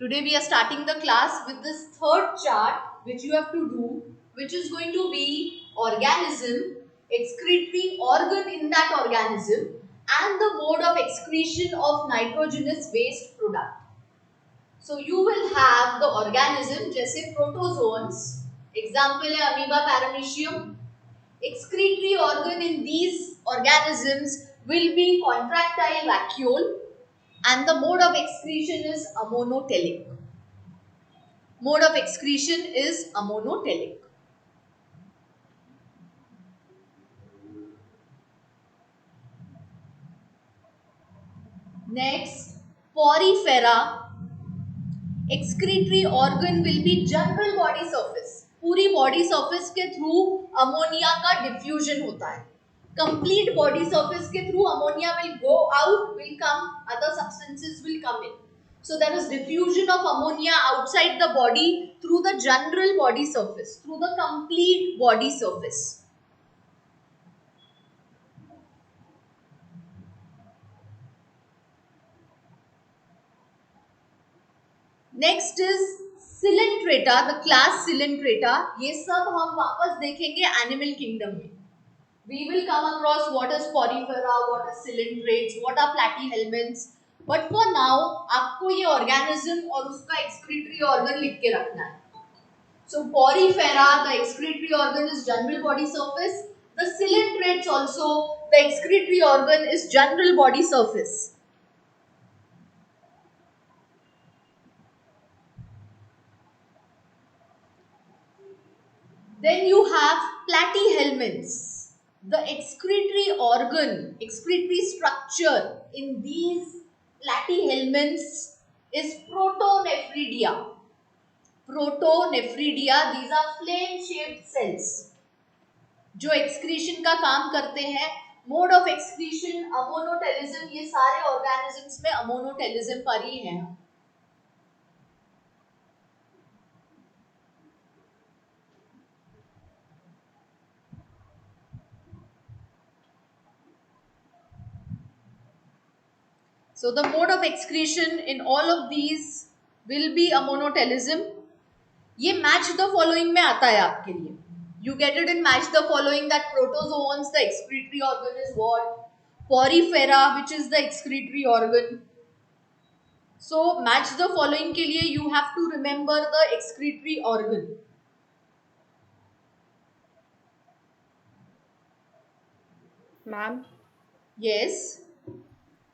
Today we are starting the class with this third chart which you have to do, which is going to be organism, excretory organ in that organism, and the mode of excretion of nitrogenous waste product. So you will have the organism जैसे protozoans, example है amoeba paramecium. Excretory organ in these organisms will be contractile vacuole, and the mode of excretion is amonotelic. Mode of excretion is amonotelic. Next, porifera. Excretory organ will be general body surface. पूरी body surface के through ammonia का diffusion होता है. Complete body surface के through ammonia will go out, will come, other substances will come in. So there is diffusion of ammonia outside the body through the general body surface, through the complete body surface. Next is Coelenterata, the class Coelenterata. ये सब हम वापस देखेंगे animal kingdom में. We will come across what is porifera, what is cylinderates, what are platyhelminths. But for now, आपको ये organism और उसका excretory organ लिख के रखना है. So porifera, the excretory organ is general body surface. The cylinderates also, the excretory organ is general body surface. Then you have platyhelminths. The excretory organ, excretory structure in these platyhelminths is protonephridia. Protonephridia, these are flame shaped cells जो excretion का काम करते हैं. Mode of excretion amonotelism. ये सारे organisms में amonotelism पर ही हैं. So the mode of excretion in all of these will be amonotelism. ये match the following में आता है आपके लिए. You get it in match the following that protozoans, the excretory organ is what? Porifera, which is the excretory organ. So match the following के लिए you have to remember the excretory organ. Ma'am, Yes.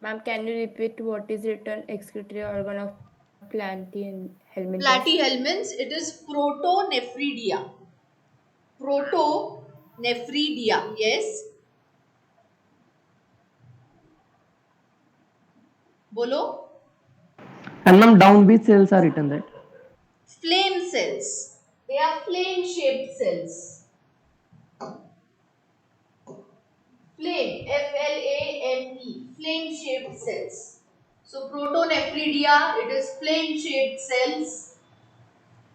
ma'am, can you repeat what is written excretory organ of platyhelminths? Platyhelminths, it is protonephridia. Protonephridia, yes. बोलो. And ma'am, down which cells are written, right? Flame cells. They are flame shaped cells. Flame, F-L-A-M-E, flame shaped cells. So protonephridia, it is flame shaped cells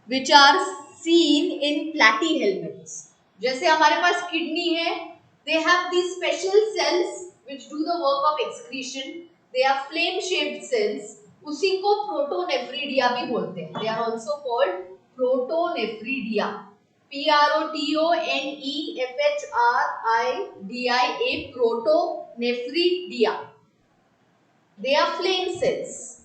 which are seen in platyhelminths. जैसे हमारे पास kidney है, they have these special cells which do the work of excretion. They are flame shaped cells. उसी को protonephridia भी बोलते हैं. They are also called protonephridia. Protonephridia, protonephridia. They are flame cells.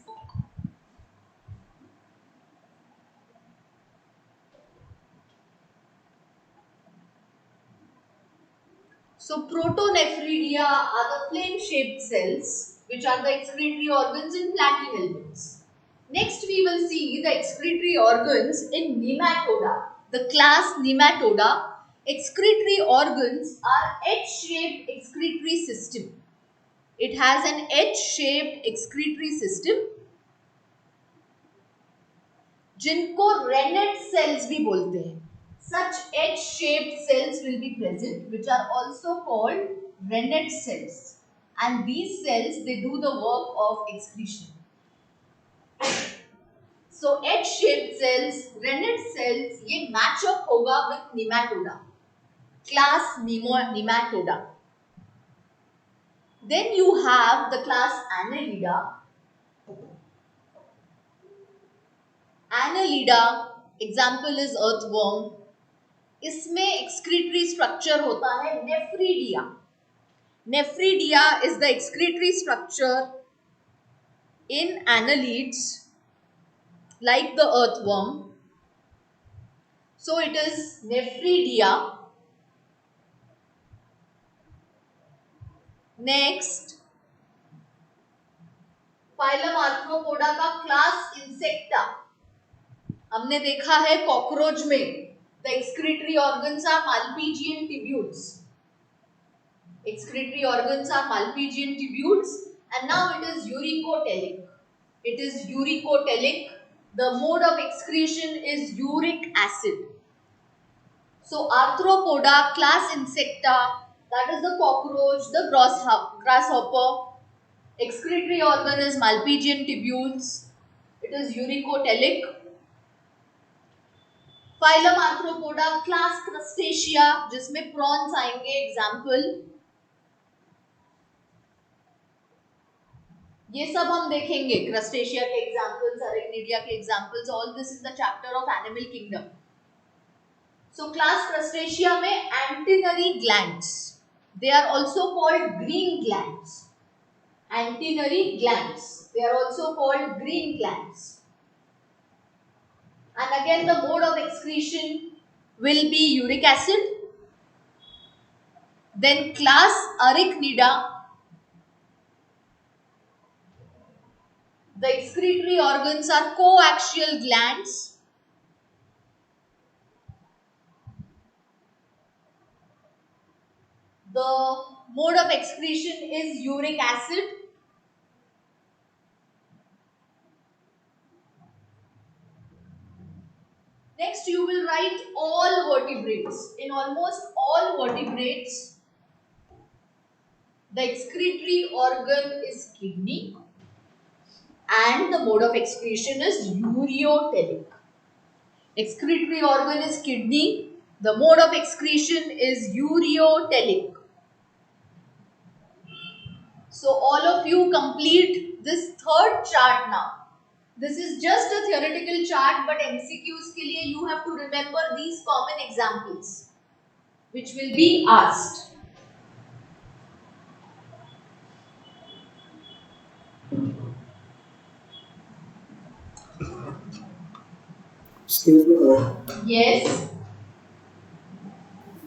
So protonephridia are the flame-shaped cells which are the excretory organs in platyhelminths. Next we will see the excretory organs in nematoda. The class nematoda, excretory organs are H-shaped excretory system. It has an H-shaped excretory system जिनको Rennet cells भी बोलते हैं. Such H-shaped cells will be present, which are also called Rennet cells. And these cells, they do the work of excretion. So H-shaped cells, Rennet cells, ये match up होगा with nematoda, class nematoda. Then you have the class Annelida. Annelida, example is earthworm. इसमें excretory structure होता है nephridia. Nephridia is the excretory structure in annelids like the earthworm. So it is nephridia. Next, phylum Arthropoda का class Insecta. हमने देखा है cockroach में the excretory organs are Malpighian tubules. Excretory organs are Malpighian tubules, and now it is uricotelic. It is uricotelic. The mode of excretion is uric acid. So Arthropoda class Insecta, that is the cockroach, the grasshopper. Excretory organ is Malpighian tubules. It is uricotelic. Phylum Arthropoda class Crustacea, जिसमें prawns आएंगे. Example, ये सब हम देखेंगे. Crustacea के examples, Arachnidia के examples, all this in the chapter of Animal Kingdom. So class Crustacea में antennary glands. They are also called green glands. Antennary glands. They are also called green glands. And again the mode of excretion will be uric acid. Then class Arachnida, the excretory organs are coaxial glands. The mode of excretion is uric acid. Next, you will write all vertebrates. In almost all vertebrates, the excretory organ is kidney and the mode of excretion is ureotelic. Excretory organ is kidney. The mode of excretion is ureotelic. So all of you complete this third chart now. This is just a theoretical chart, but MCQs के लिए you have to remember these common examples which will be asked. Excuse me, ma'am. Yes.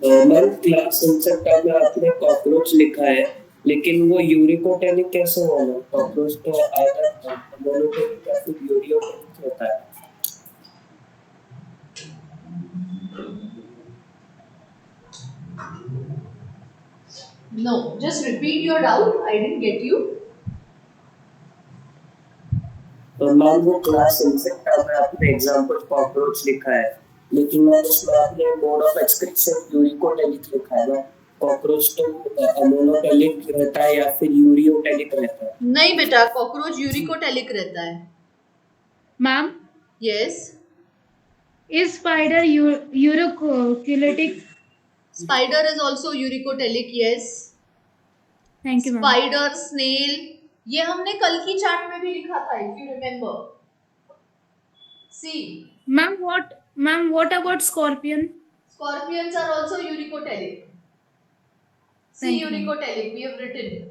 Ma'am class insecta में आपने cockroach लिखा है, लेकिन वो uricotelic कैसे हुआ मैम? कॉकरोच तो आधा मोनोटेलिक या फिर यूरियोटेलिक होता है. No, just repeat your doubt. I didn't get you. तो मैम वो क्लास इंसेक्टा में आपने एग्जांपल कॉकरोच लिखा है, लेकिन मैम उसमें आपने मोड ऑफ एक्सक्रीशन यूरिकोटेलिक लिखा है ना. कॉकरोच तो मोनोटेलिक रहता है या फिर यूरियोटेलिक रहता है? नहीं बेटा, कॉकरोच यूरिकोटेलिक रहता है. Ma'am, Yes. is spider uricolitic? Spider is also uricotelic. Yes. Thank you, ma'am. Spider, snail, ये हमने कल की चार्ट में भी लिखा था, if you remember. See, Ma'am, what about scorpion? scorpions are also uricotelic. See, Thank you. uricotelic, we have written.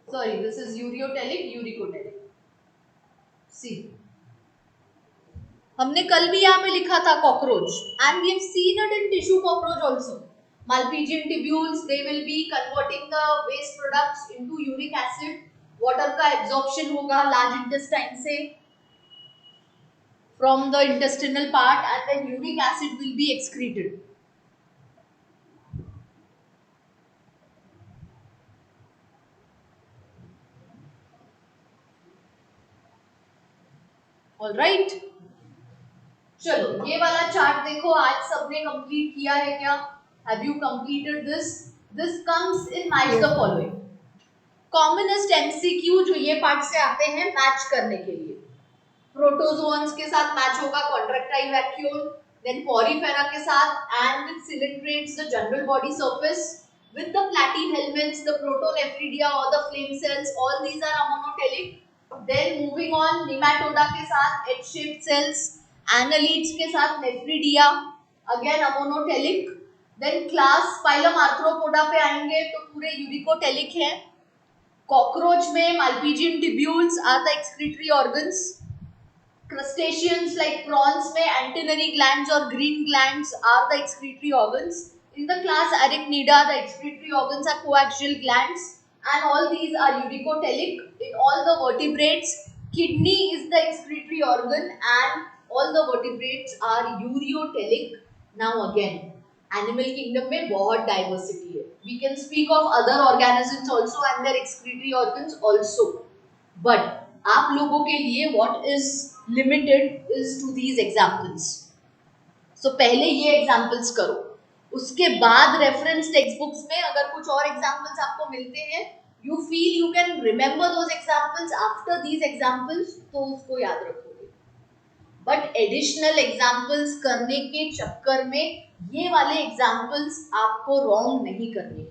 Sorry, this is ureotelic, uricotelic. See, हमने कल भी यहाँ पे लिखा था cockroach, and we have seen it in tissue cockroach also. Malpighian tubules, they will be converting the waste products into uric acid. Water का absorption होगा large intestine से from the intestinal part, and then uric acid will be excreted. All right. चलो ये वाला chart देखो, आज सबने complete किया है क्या? Have you completed this? This comes in match the following. Commonest MCQ जो ये पार्ट से आते हैं मैच करने के लिए. प्रोटोजोन्स के साथ मैच होगा कॉन्ट्रैक्टाइल वैक्यूल, देन पॉरीफेरा के साथ, and with ciliates the general body surface, with the platyhelminths, the protonephridia or the flame cells, all these are amonotelic. Then moving on, Nematoda के साथ एच शेप्ड सेल्स, एनालीड्स के साथ nephridia, again ammonotelic. Then class phylum Arthropoda पे आएंगे तो पूरे uricotelic है। Cockroach में Malpighian tubules are the excretory organs. Crustaceans like prawns में antennary glands or green glands are the excretory organs. In the class Arachnida, the excretory organs are coaxial glands, and all these are uricotelic. In all the vertebrates, kidney is the excretory organ, and all the vertebrates are ureotelic. Now again, animal kingdom में बहुत diversity है. We can speak of other organisms also and their excretory organs also. But आप लोगों के लिए what is limited is to these examples. So पहले ये examples करो, उसके बाद reference textbooks में अगर कुछ और examples आपको मिलते हैं, you feel you can remember those examples after these examples, तो उसको याद रखोगे. But additional examples करने के चक्कर में ये वाले examples आपको wrong नहीं करने.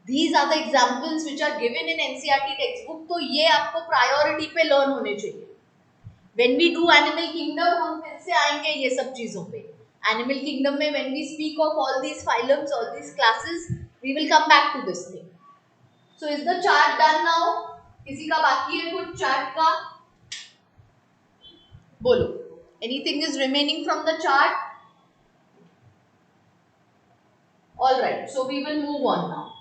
These are the examples which are given in NCERT textbook, तो ये आपको priority पे learn होने चाहिए. When we do animal kingdom, हम फिर से आएंगे ये सब चीजों पे. Animal kingdom में when we speak of all these phylums, all these classes, we will come back to this thing. So is the chart done now? किसी का बाकी है कुछ chart का? बोलो. Anything is remaining from the chart? All right. So we will move on now.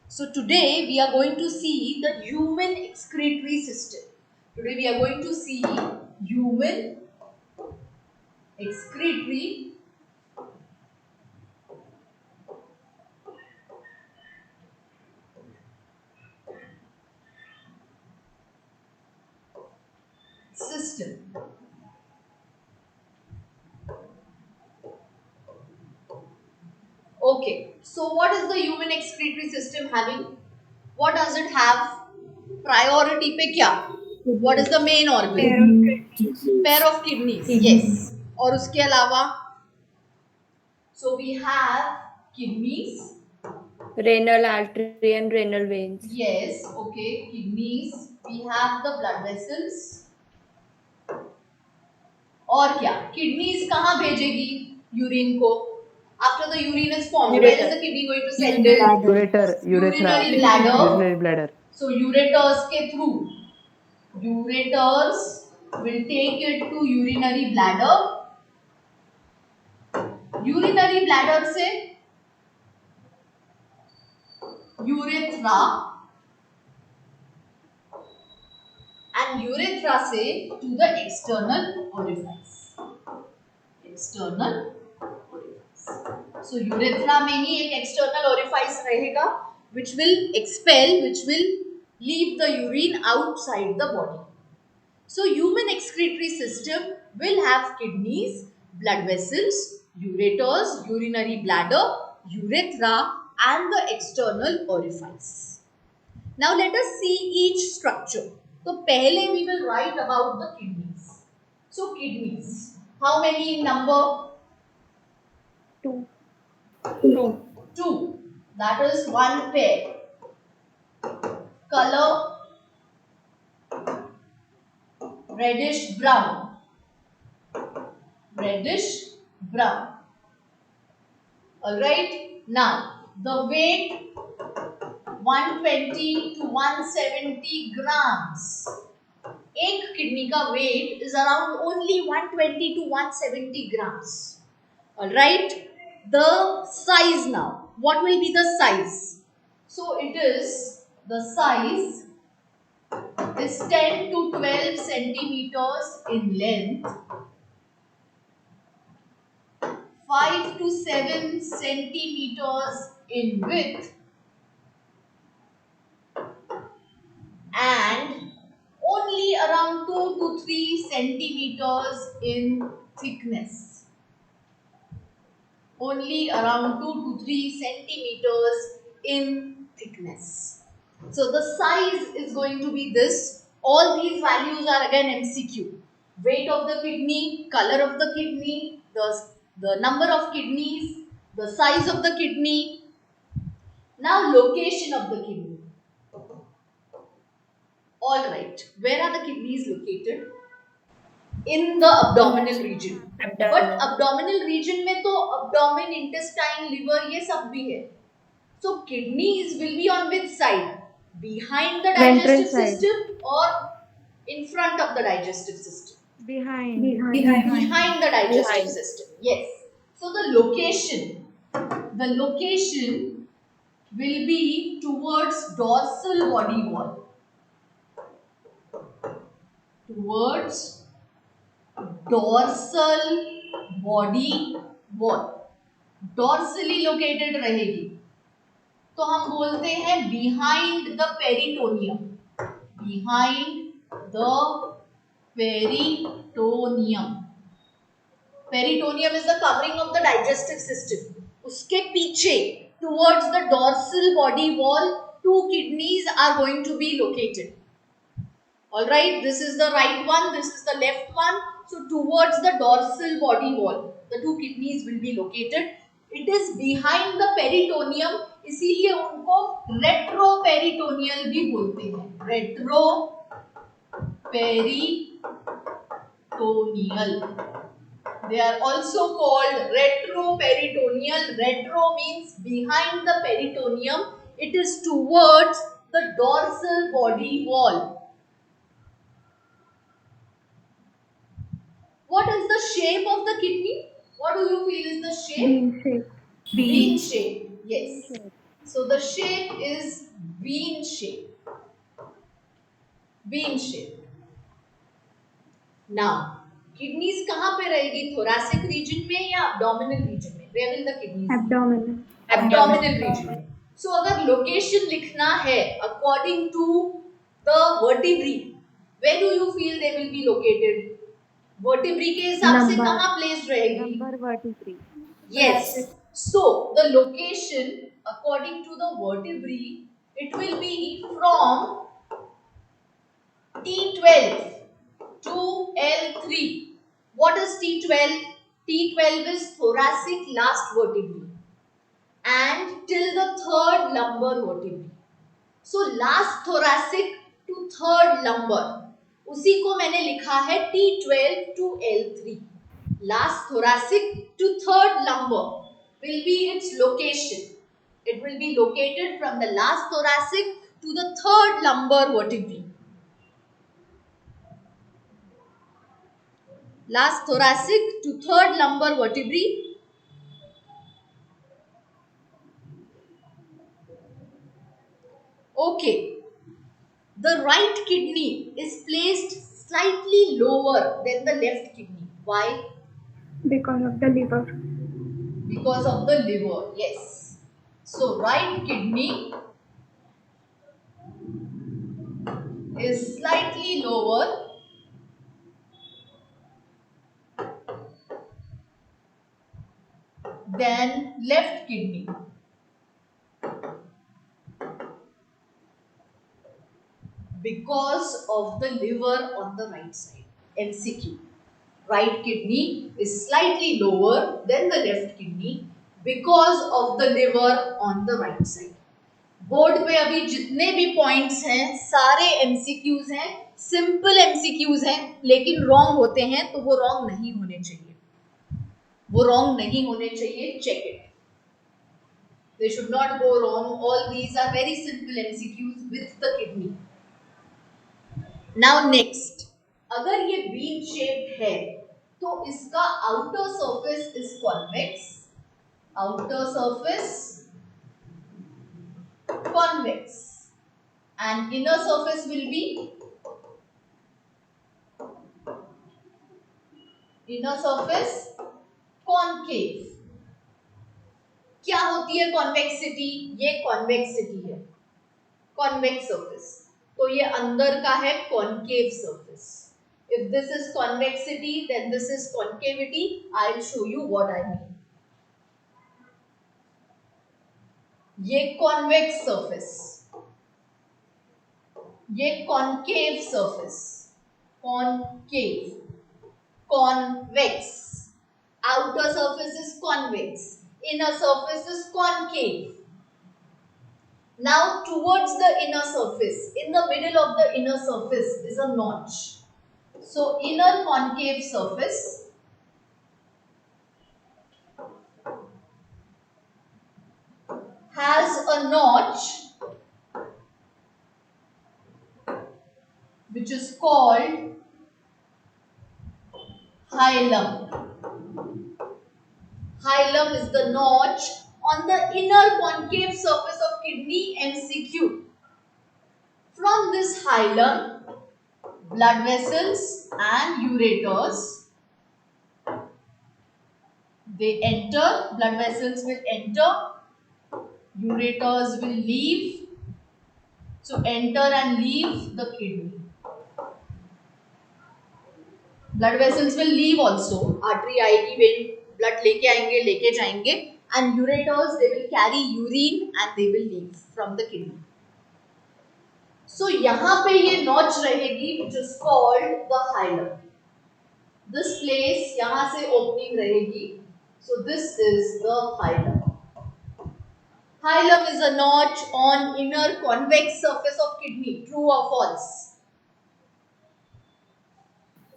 So today we are going to see the human excretory system. Today we are going to see human excretory system. Okay, so what is the human excretory system having? What does it have? Priority पे क्या? What is the main organ? Pair of kidneys. Yes. और उसके अलावा? So we have kidneys. Renal artery and renal veins. Yes, okay, kidneys. We have the blood vessels. और क्या? Kidneys कहाँ भेजेगी urine को? After the urine is formed, where is the kidney going to send it? Urethra. Urinary bladder. Urinary bladder. So ureters के through, ureters will take it to urinary bladder. Urinary bladder से urethra, and urethra से to the external orifice. External orifice. So urethra में ही एक external orifice रहेगा, which will expel, which will leave the urine outside the body. So human excretory system will have kidneys, blood vessels, ureters, urinary bladder, urethra, and the external orifice. Now let us see each structure. So पहले we will write about the kidneys. So kidneys, how many in number? Two. Two. That is one pair. Color reddish brown. Reddish brown. Alright. Now the weight 120 to 170 grams. एक kidney का weight is around only 120 to 170 grams. Alright. The size now. What will be the size? So it is, the size is 10 to 12 centimeters in length, 5 to 7 centimeters in width, and only around 2 to 3 centimeters in thickness. Only around 2 to 3 centimeters in thickness. So the size is going to be this. All these values are again MCQ. Weight of the kidney, color of the kidney, the number of kidneys, the size of the kidney. Now location of the kidney. All right. Where are the kidneys located? In the abdominal region. But Abdomen. abdominal region में तो abdomen, intestine, liver ये सब भी है. So kidneys will be on which side? Behind the Ventral digestive side. system or in front of the digestive system? Behind. Behind the digestive Behind. system. Yes. So the location will be towards dorsal body wall. Towards dorsal body wall. Dorsally located रहेगी. तो हम बोलते हैं behind the peritoneum. Behind the peritoneum. Peritoneum is the covering of the digestive system. उसके पीछे towards the dorsal body wall, two kidneys are going to be located. Alright, this is the right one, this is the left one. So towards the dorsal body wall, the two kidneys will be located. It is behind the peritoneum, इसीलिए उनको retroperitoneal भी बोलते हैं. Retroperitoneal. They are also called retroperitoneal. Retro means behind the peritoneum. It is towards the dorsal body wall. What is the shape of the kidney? What do you feel is the shape? Bean shape. Bean shape. Yes. So the shape is bean shape. Bean shape. Now, kidneys कहाँ पे रहेगी? Thoracic region में या abdominal region में? Where will the kidneys be? Abdomen. Abdominal region में. So अगर location लिखना है according to the vertebrae, where do you feel they will be located? Vertebrae के हिसाब से कहाँ placed रहेगी? Number vertebrae. Yes. So the location according to the vertebrae, it will be from T12 to L3. What is T12? T12 is thoracic last vertebrae and till the third lumbar vertebrae. So last thoracic to third lumbar, उसी को मैंने लिखा है T12 to L3. Last thoracic to third lumbar will be its location. It will be located from the last thoracic to the third lumbar vertebrae. Last thoracic to third lumbar vertebrae. Okay. The right kidney is placed slightly lower than the left kidney. Why? Because of the liver. Because of the liver. Yes. So right kidney is slightly lower than left kidney. Because of the liver on the right side. MCQ. Right kidney is slightly lower than the left kidney because of the liver on the right side. Board पे अभी जितने भी points हैं सारे MCQs हैं, simple MCQs हैं, लेकिन wrong होते हैं तो वो रॉन्ग नहीं होने चाहिए. वो रॉन्ग नहीं होने चाहिए. Check it. They should not go wrong. All these are very simple MCQs with the kidney. Now next, अगर ये bean shaped है तो इसका outer surface is convex. Outer surface convex and inner surface will be concave. क्या होती है convexity? ये convexity है, कॉन्वेक्स सर्फेस. तो ये अंदर का है concave surface. If this is convexity then this is concavity. I will show you what I mean. ये कॉन्वेक्स सर्फेस, ये concave surface. Concave, convex. Outer surface is convex, inner surface is concave. Now towards the inner surface, in the middle of the inner surface is a notch. So inner concave surface has a notch which is called hilum. Hilum is the notch on the inner concave surface of kidney MCQ. From this hilum, blood vessels and ureters, they enter, blood vessels will enter, ureters will leave, so enter and leave the kidney. Blood vessels will leave also, artery आएगी, vein blood लेके आएंगे, लेके जाएंगे, and ureters they will carry urine and they will leave from the kidney. So यहाँ पे ये notch रहेगी which is called the hilum. This place यहाँ से opening रहेगी, so this is the hilum. Hilum is a notch on inner convex surface of kidney. True or false?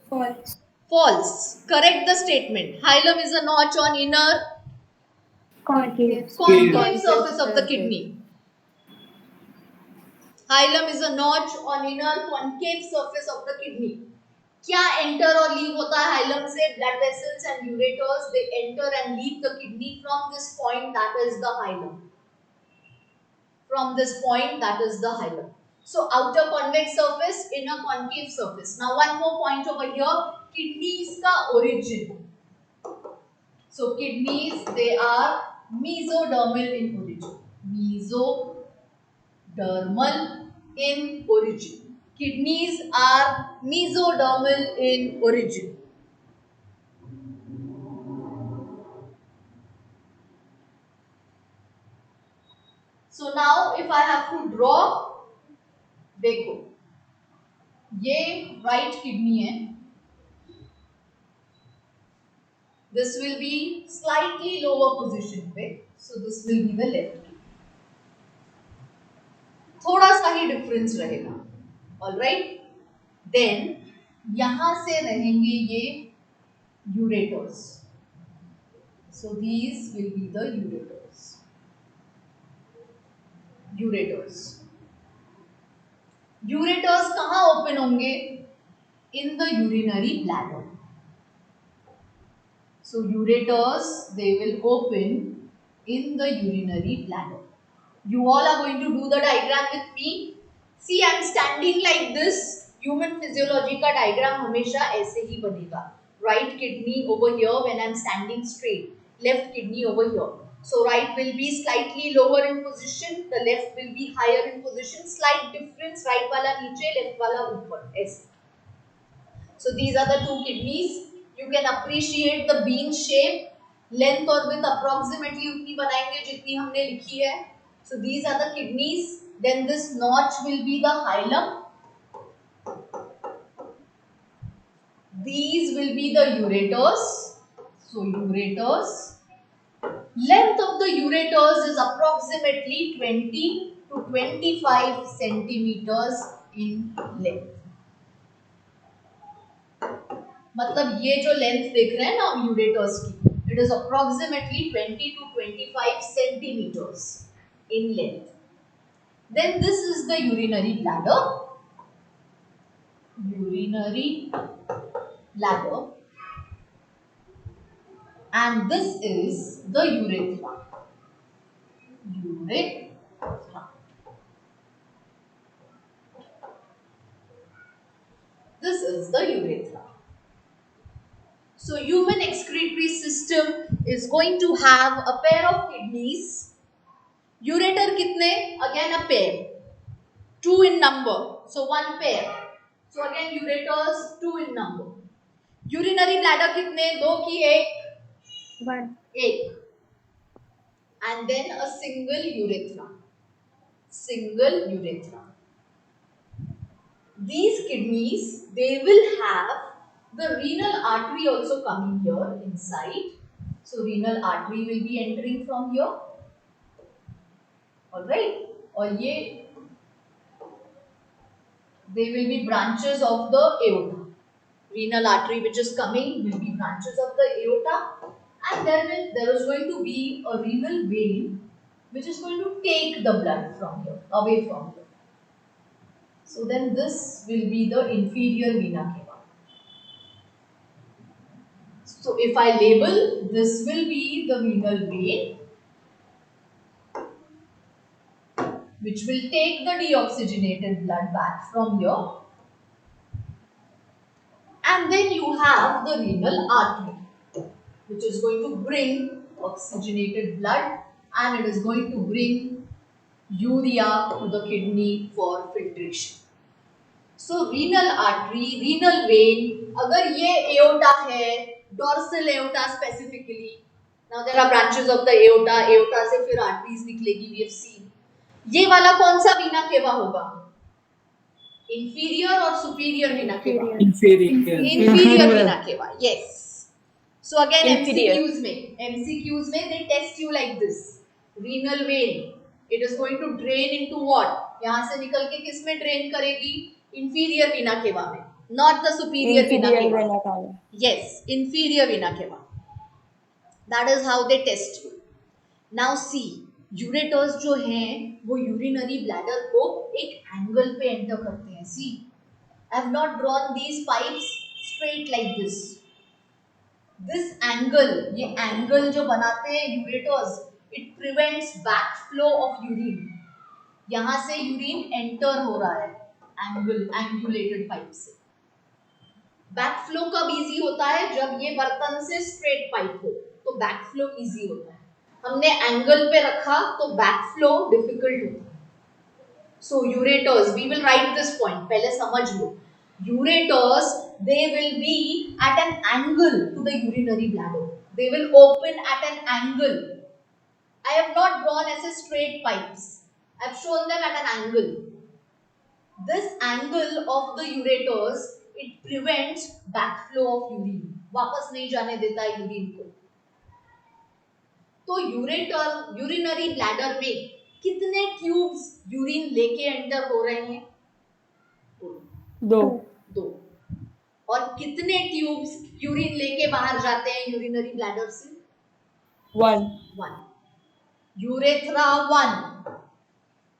False. False. Correct the statement. Hilum is a notch on inner Concave. concave surface of the kidney. Hilum is a notch on inner concave surface of the kidney. क्या enter और leave होता है hilum से? Blood vessels and ureters they enter and leave the kidney from this point, that is the hilum. From this point, that is the hilum. So outer convex surface, inner concave surface. Now one more point over here, kidneys का origin. So kidneys they are mesodermal in origin. Mesodermal in origin. Kidneys are mesodermal in origin. So now if I have to draw, देखो ये right kidney है. This will be slightly lower position पे, so this will be the left kidney. थोड़ा सा ही difference रहेगा. Alright. Then यहाँ से रहेंगे ये ureters. So these will be the ureters. Ureters कहाँ open होंगे? In the urinary bladder. So ureters they will open in the urinary bladder. You all are going to do the diagram with me. See, I am standing like this. Human physiology का diagram हमेशा ऐसे ही बनेगा. Right kidney over here when I am standing straight. Left kidney over here. So right will be slightly lower in position. The left will be higher in position. Slight difference. Right वाला नीचे, left वाला ऊपर. ऐसे. So these are the two kidneys. You can appreciate the bean shape. Length और width approximately उतनी बनाएंगे जितनी हमने लिखी है. So these are the kidneys. Then this notch will be the hilum. These will be the ureters. So ureters. Length of the ureters is approximately 20 to 25 centimeters in length. मतलब ये जो length देख रहे हैं ना हम यूरेटर्स की, it is approximately 20 to 25 centimeters in length. Then this is the urinary bladder. And this is the urethra. This is the urethra. So human excretory system is going to have a pair of kidneys. Ureter kitne? Again a pair. 2 in number. So one pair. So again ureters 2 in number. Urinary bladder kitne? 2 ki 1. 1. 1. And then a single urethra. These kidneys, they will have the renal artery also coming here inside. So renal artery will be entering from here. Alright. और ये they will be branches of the aorta. Renal artery which is coming will be branches of the aorta, and there is going to be a renal vein which is going to take the blood from here, away from here. So then this will be the inferior vena cava. So if I label, this will be the renal vein which will take the deoxygenated blood back from here, and then you have the renal artery which is going to bring oxygenated blood, and it is going to bring urea to the kidney for filtration. So renal artery, renal vein, अगर ये aorta है, dorsal aorta specifically. Now there are branches of the aorta, aorta से फिर arteries निकलेगी, we have seen. ये वाला कौन सा vena cava होगा? Inferior or superior vena cava? Inferior. Inferior vena cava, yes. So again Inferior. MCQs में they test you like this. Renal vein, it is going to drain into what? यहाँ से निकल के किस में drain करेगी? Inferior vena cava में, not the superior vena Inferior cava. vena cava. Yes, inferior vena cava. That is how they test you. Now see, ureters जो हैं वो urinary bladder को एक angle पे enter करते हैं. See, I have not drawn these pipes straight like this. This angle, ये angle जो बनाते हैं ureters, it prevents backflow of urine. यहाँ से urine enter हो रहा है angulated pipe से. बैकफ्लो कब इजी होता है? जब ये बर्तन से स्ट्रेट पाइप हो तो बैकफ्लो इजी होता है. हमने एंगल पे रखा तो बैकफ्लो डिफिकल्ट होता है. So ureters, we will write this point, पहले समझ लो. Ureters, they will be at an angle to the urinary bladder. They will open at an angle. I have not drawn as a straight pipes. I have shown them at an angle. This angle of the ureters, it prevents backflow of urine. वापस नहीं जाने देता है urine को. तो urinary bladder में कितने tubes urine लेके एंटर हो रहे हैं? दो. और कितने ट्यूब्स यूरिन लेके बाहर जाते हैं यूरिनरी ब्लैडर से? 1. Urethra 1,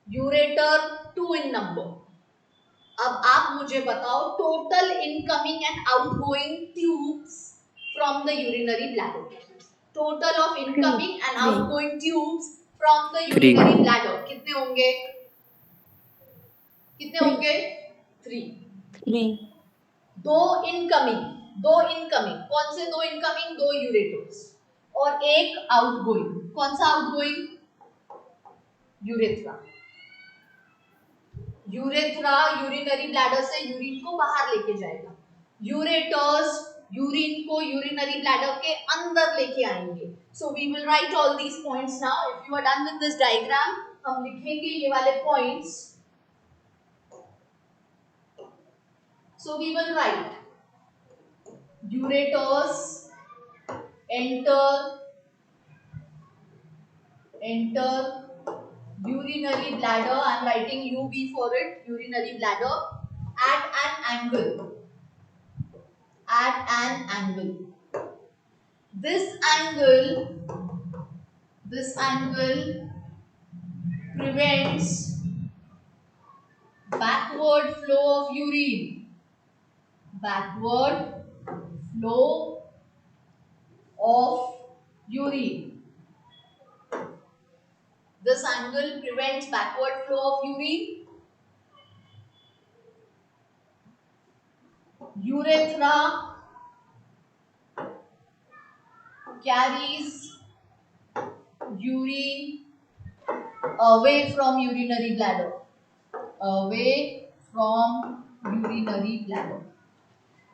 ureter 2 in number. अब आप मुझे बताओ total incoming and outgoing tubes from the urinary bladder. Total of incoming and outgoing tubes from the urinary bladder कितने होंगे? 3. दो इनकमिंग. कौन से दो इनकमिंग? 2 यूरेटर्स और एक आउटगोइंग. कौन सा आउटगोइंग? यूरेथ्रा. यूरिनरी ब्लैडर से यूरिन को बाहर लेके जाएगा. यूरेटर्स यूरिन को यूरिनरी ब्लैडर के अंदर लेके आएंगे. So we will write all these points now. If you are done with this diagram, हम लिखेंगे ये वाले points. So we will write ureters enter urinary bladder. I am writing UB for it. Urinary bladder at an angle. This angle prevents backward flow of urine. This angle prevents backward flow of urine. Urethra carries urine away from urinary bladder.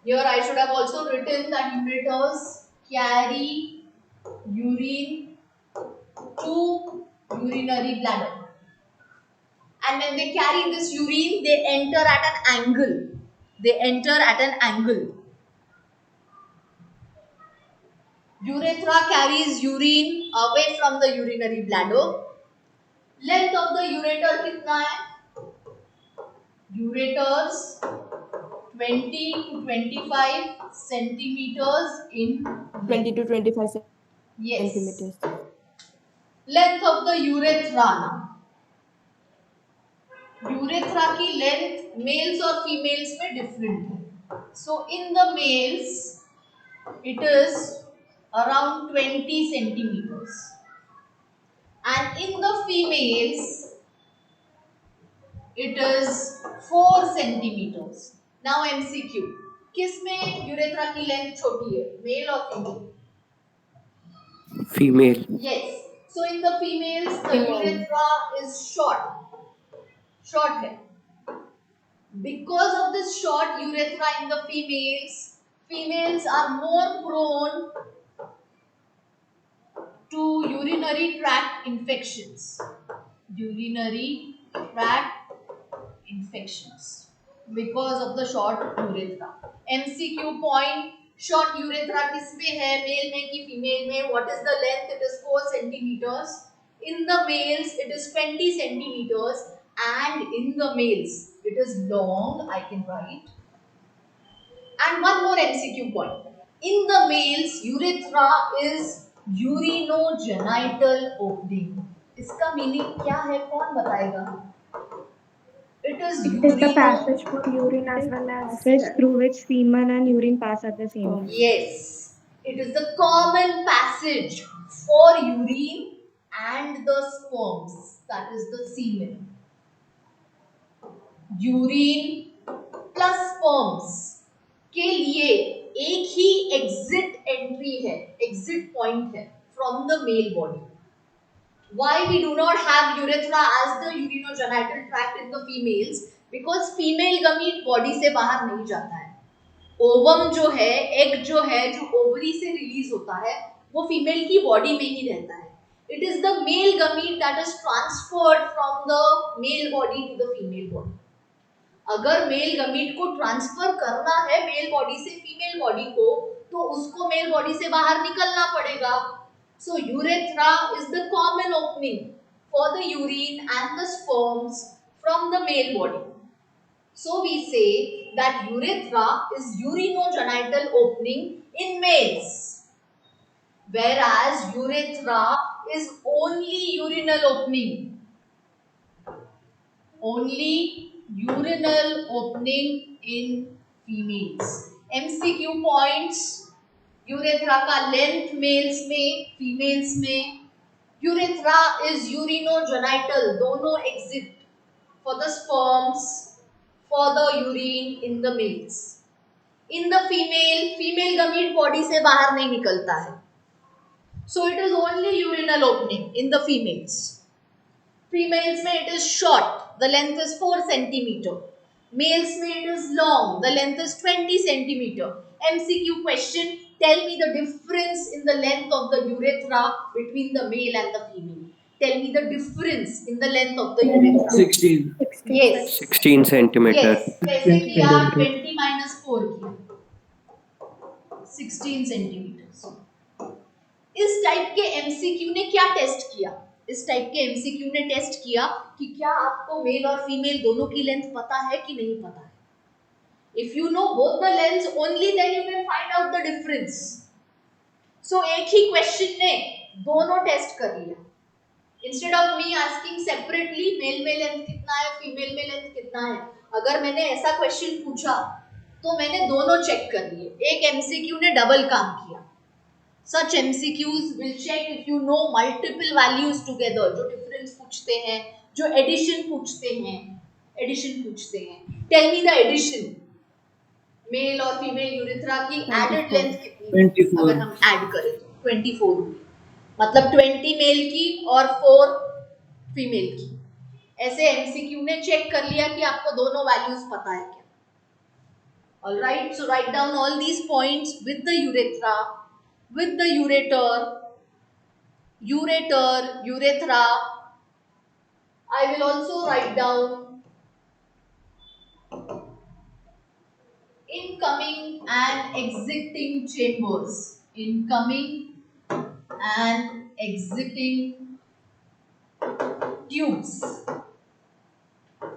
Here I should have also written that ureters carry urine to urinary bladder. And when they carry this urine, they enter at an angle. Urethra carries urine away from the urinary bladder. Length of the ureter कितना है? Ureters 20 to 25 centimeters in 20 to 25 yes. centimeters. Length of the urethra now. Urethra की length males और females में different है. So in the males it is around 20 centimeters and in the females it is 4 centimeters. Now MCQ, किस में urethra की length छोटी है, mail और female? Female. Yes. So in the females the urethra is short है. Because of this short urethra in the females are more prone to urinary tract infections. Urinary tract infections because of the short urethra. MCQ point, short urethra किसमें है, mail में कि female में? What is the length? It is 4 centimeters. In the males it is 20 centimeters and in the males it is long. I can write. And one more MCQ point. In the males, urethra is urinogenital opening. इसका meaning क्या है, कौन बताएगा? It is It is the passage for urine as well as passage through which semen and urine pass at the same time. Yes, it is the common passage for urine and the sperms, that is the semen. Urine plus sperms के लिए एक ही exit entry है, exit point है from the male body. Why we do not have urethra as the urinogenital tract in the females? Because female gamete body से बाहर नहीं जाता है. ओवम जो है, एग जो है, जो ओवरी से रिलीज होता है, वो फीमेल की बॉडी में ही रहता है. It is the male gamete that is transferred from the male body to the female body. अगर मेल गमीट को ट्रांसफर करना है मेल बॉडी से फीमेल बॉडी को, तो उसको मेल बॉडी से बाहर निकलना पड़ेगा. So urethra is the common opening for the urine and the sperms from the male body. So we say that urethra is urinogenital opening in males, whereas urethra is only urinal opening. Only urinal opening in females. MCQ points. Urethra का length males में, females में. Urethra is urinogenital, दोनों exit for the sperms, for the urine in the males. In the female gamete body से बाहर नहीं निकलता है. So it is only urinal opening in the females. Females में it is short, the length is 4 centimeter. Males में it is long, the length is 20 centimeter. MCQ question, tell me the difference in the length of the urethra between the male and the female. Tell me the difference in the length of the urethra. 16. Yes. 16 centimeter. Yes. कैसे किया? 20 minus 4 किया. 16 centimeters. इस type के MCQ ने क्या test किया? इस type के MCQ ने टेस्ट किया कि क्या आपको मेल और फीमेल दोनों की लेंथ पता है कि नहीं पता है. If you know both the lengths, only then you can find out the difference. So एक ही क्वेश्चन ने दोनों टेस्ट कर लिया. Instead of me asking separately male में लेंथ कितना है, फीमेल में लेंथ कितना है, अगर मैंने ऐसा क्वेश्चन पूछा तो मैंने दोनों चेक कर लिए. एक MCQ ने डबल काम किया. Such MCQs will check if you know multiple values together. जो difference पूछते हैं, जो addition पूछते हैं. Tell me the addition. Male और female urethra की added length कितनी? 24. अगर हम add करें 24 होगी. मतलब 20 male की और 4 female की. ऐसे MCQ ने check कर लिया कि आपको दोनों values पता है क्या. Alright, so write down all these points with the urethra, with the urethra. I will also write down incoming and exiting chambers. Incoming and exiting tubes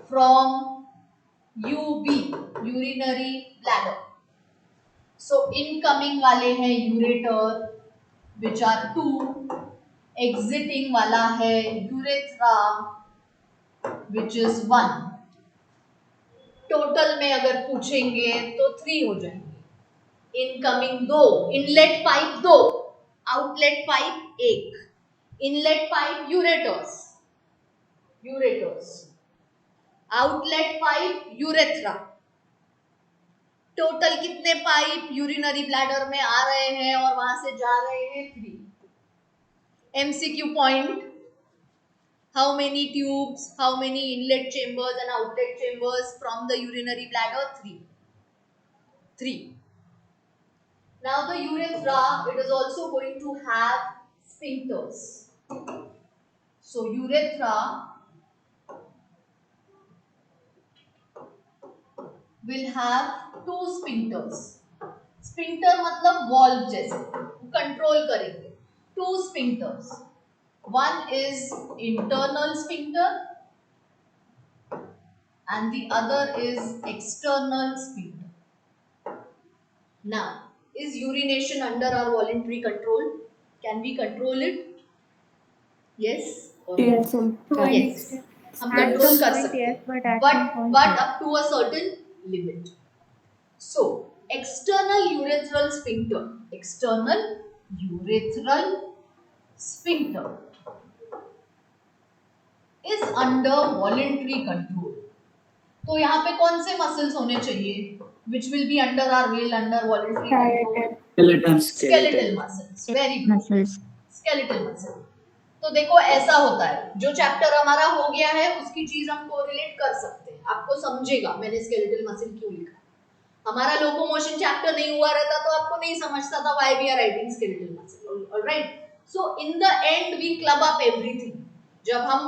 from UB, urinary bladder. So incoming वाले हैं ureter, which are 2. Exiting वाला है urethra, which is 1. Total में अगर पूछेंगे तो 3 हो जाएंगे. Incoming 2, inlet pipe 2, outlet pipe 1. Inlet pipe ureters, outlet pipe urethra. Total कितने पाइप यूरिनरी ब्लैडर में आ रहे हैं और वहां से जा रहे हैं? 3. MCQ point. How many tubes, how many inlet chambers and outlet chambers from the urinary bladder? 3. Now the urethra, it is also going to have sphincters. So urethra will have 2 sphincters. Sphincter मतलब valve जैसे, control करेंगे. 2 sphincters. One is internal sphincter and the other is external sphincter. Now, is urination under our voluntary control? Can we control it? Yes or no? Yes. Yes. हम At control some कर point, सकते yes, हैं, but at some point, but no. up to a certain limit. So, external urethral sphincter is under voluntary control. तो यहाँ पे कौन से muscles होने चाहिए? Which will be under voluntary control? Skeletal muscles. Very good. Muscles. Skeletal muscle. तो देखो ऐसा होता है, जो चैप्टर हमारा हो गया है उसकी चीज हम कोरिलेट कर सकते हैं. आपको समझेगा मैंने स्केलेटल मसल क्यों लिखा. हमारा लोकोमोशन चैप्टर नहीं हुआ रहता तो आपको नहीं समझता था why we are writing skeletal muscle. Alright. So in the end we club up everything. जब हम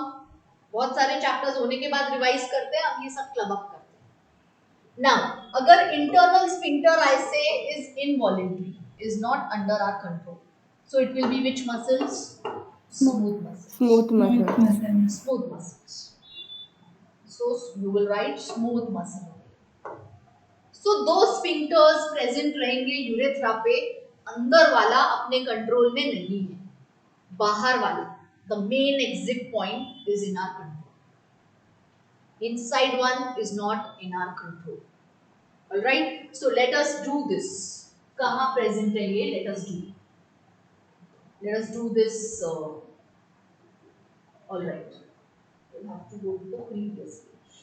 बहुत सारे चैप्टर्स होने के बाद रिवाइज करते हैं, हम ये सब क्लब अप करते हैं. नाउ अगर internal sphincter I say is involuntary, is not under our control, so it will be which muscles? Smooth muscles. Smooth muscles. So you will write smooth muscle. So those sphincters present रहेंगे urethra पे. अंदर वाला अपने control में नहीं है, बाहर वाला the main exit point is in our control. Inside one is not in our control. All right. So let us do this. कहाँ present है ये? Let us do this. All right. We'll have to go to the previous page.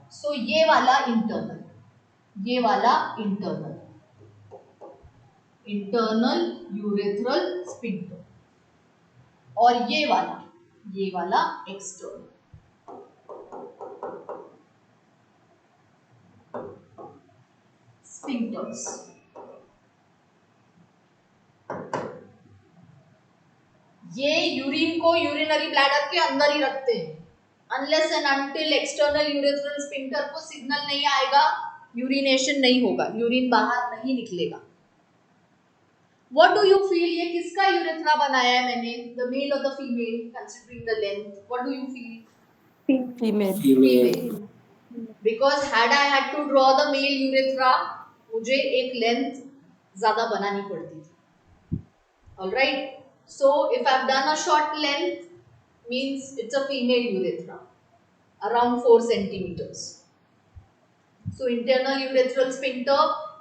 So ये वाला internal, internal urethral sphincter, और ये वाला external. Sphincters. ये urine को यूरिनरी ब्लैडर के अंदर ही रखते हैं. Unless and until external urethral sphincter को सिग्नल नहीं आएगा, यूरिनेशन नहीं होगा, यूरिन बाहर नहीं निकलेगा. What do you feel? ये किसका यूरेथ्रा बनाया है मैंने? द मेल और the female, considering the length. What do you feel? Female. Because had I had to draw the male urethra, मुझे एक लेंथ ज्यादा बनानी पड़ती थी. Alright. So if I've done a short length, means it's a female urethra, around 4 centimeters. So internal urethral sphincter,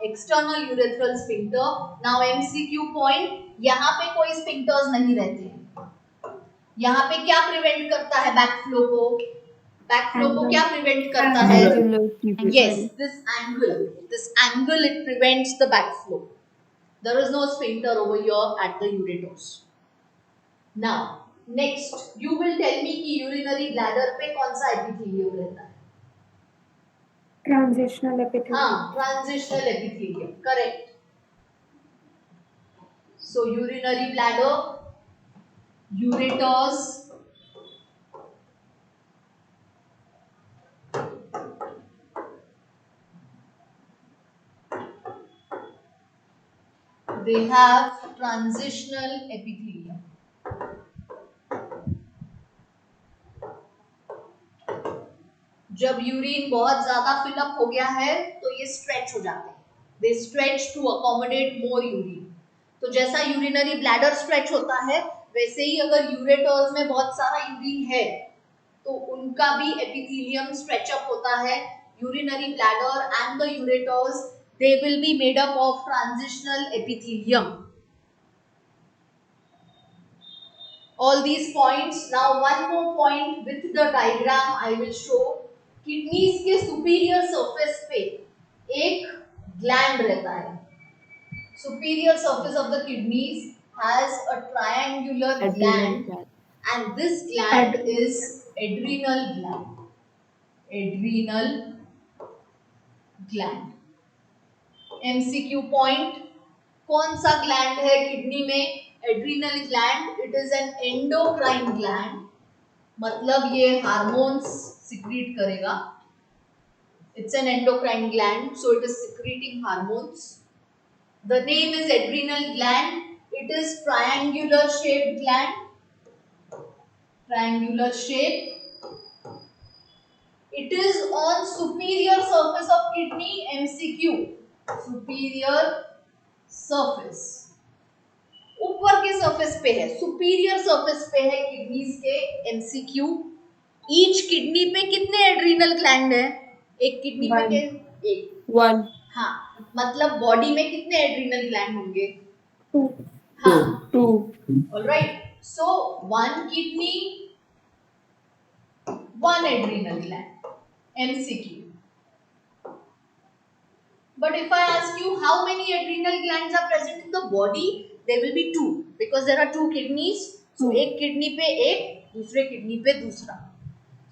external urethral sphincter. Now MCQ point, यहाँ पे कोई sphincters नहीं रहते हैं. यहाँ पे क्या prevent करता है backflow को? Backflow को क्या prevent करता है? Yes, this angle it prevents the backflow. There is no sphincter over here at the ureters. Now, next, you will tell me कि urinary bladder पे कौन सा epithelium रहता है? Transitional epithelium. हाँ, transitional epithelium, correct. So urinary bladder, ureters, they have transitional epithelium. जब urine बहुत ज्यादा फिलअप हो गया है तो ये स्ट्रेच हो जाते हैं, they stretch to accommodate more urine. तो जैसा यूरिनरी ब्लैडर स्ट्रेच होता है वैसे ही अगर यूरेटर्स में बहुत सारा यूरिन है तो उनका भी एपिथेलियम स्ट्रेच अप होता है। Urinary bladder and the ureters they will be made up of transitional epithelium. All these points. Now one more point with the diagram I will show. Kidneys के superior surface पे एक gland रहता है। Superior surface of the kidneys has a triangular Adrenal gland gland. and this gland is adrenal gland. Adrenal gland. MCQ point, कौन सा gland है kidney में? Adrenal gland. It is an endocrine gland, मतलब ये hormones secrete करेगा। It's an endocrine gland, so it is secreting hormones. The name is adrenal gland. It is triangular shaped gland, triangular shape. It is on superior surface of kidney. MCQ, superior surface, ऊपर के surface पे है, superior surface पे है kidneys के। MCQ, each kidney पे कितने adrenal gland है? एक किडनी पे एक। 1, हाँ, मतलब बॉडी में कितने एड्रीनल ग्लैंड होंगे? 2, हाँ, 2. Alright. So 1 kidney 1 adrenal gland, MCQ. But if I ask you how many adrenal glands are present in the body, there will be 2 because there are 2 kidneys. So एक kidney पे एक, दूसरे kidney पे दूसरा.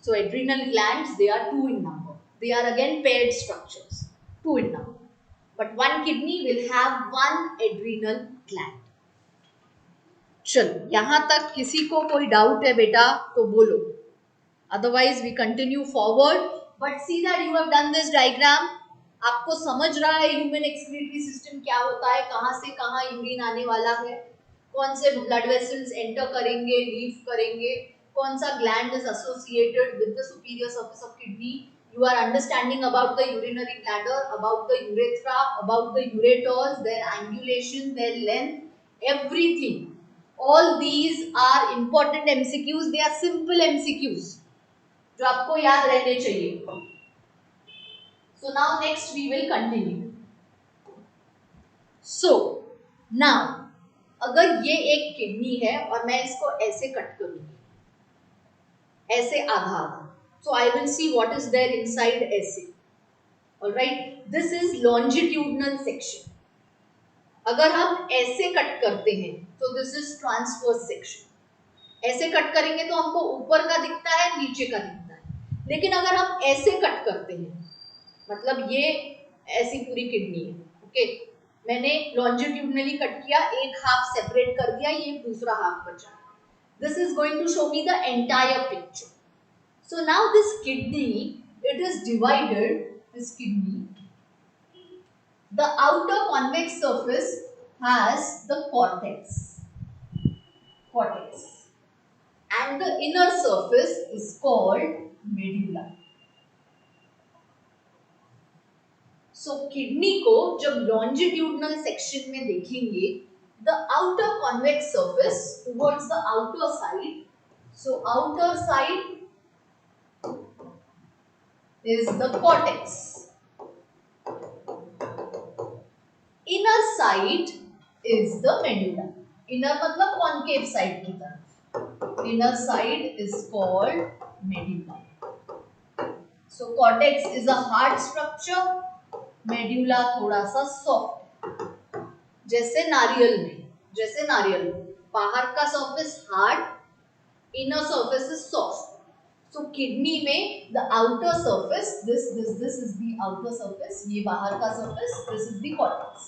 So adrenal glands, they are 2 in number. They are again paired structures, 2 in number. But one kidney will have 1 adrenal gland. चलो, यहाँ तक किसी को कोई डाउट है बेटा तो बोलो. Otherwise we continue forward. But see that you have done this diagram. आपको समझ रहा है ह्यूमन एक्सक्रीटरी सिस्टम क्या होता है, कहाँ से कहाँ यूरिन आने वाला है, कौन से ब्लड वेसल्स एंटर करेंगे, लीव करेंगे, कौन सा gland is associated with the superior surface of kidney. You are understanding about the urinary bladder, about the urethra, about the ureters, their angulation, their length, everything. All these are important MCQs. They are simple MCQs जो आपको याद रहने चाहिए. So now next we will continue. So now अगर ये एक kidney है और मैं इसको ऐसे कट करूंगी, ऐसे आधा आधा, so I will see what is there inside ऐसे. Alright, this is longitudinal section. अगर हम ऐसे कट करते हैं तो this is transverse section. ऐसे कट करेंगे तो हमको ऊपर का दिखता है, नीचे का दिखता है. लेकिन अगर हम ऐसे कट करते हैं, मतलब ये ऐसी पूरी किडनी है, ओके, मैंने लॉन्जिट्यूडनली कट किया, एक हाफ सेपरेट कर दिया, ये दूसरा हाफ बचा. This is going to show me the entire picture. So now this kidney, it is divided, this kidney, the outer convex surface has the cortex and the inner surface is called medulla. So kidney को जब longitudinal section में देखेंगे, the outer convex surface towards the outer side, so outer side is the cortex, inner side is the medulla. Inner मतलब concave side की तरफ, inner side is called medulla. So cortex is a hard structure, medulla थोड़ा सा soft, जैसे नारियल में बाहर का surface hard, inner surface is soft. So kidney में the outer surface, this is the outer surface, ये बाहर का surface, this is the cortex,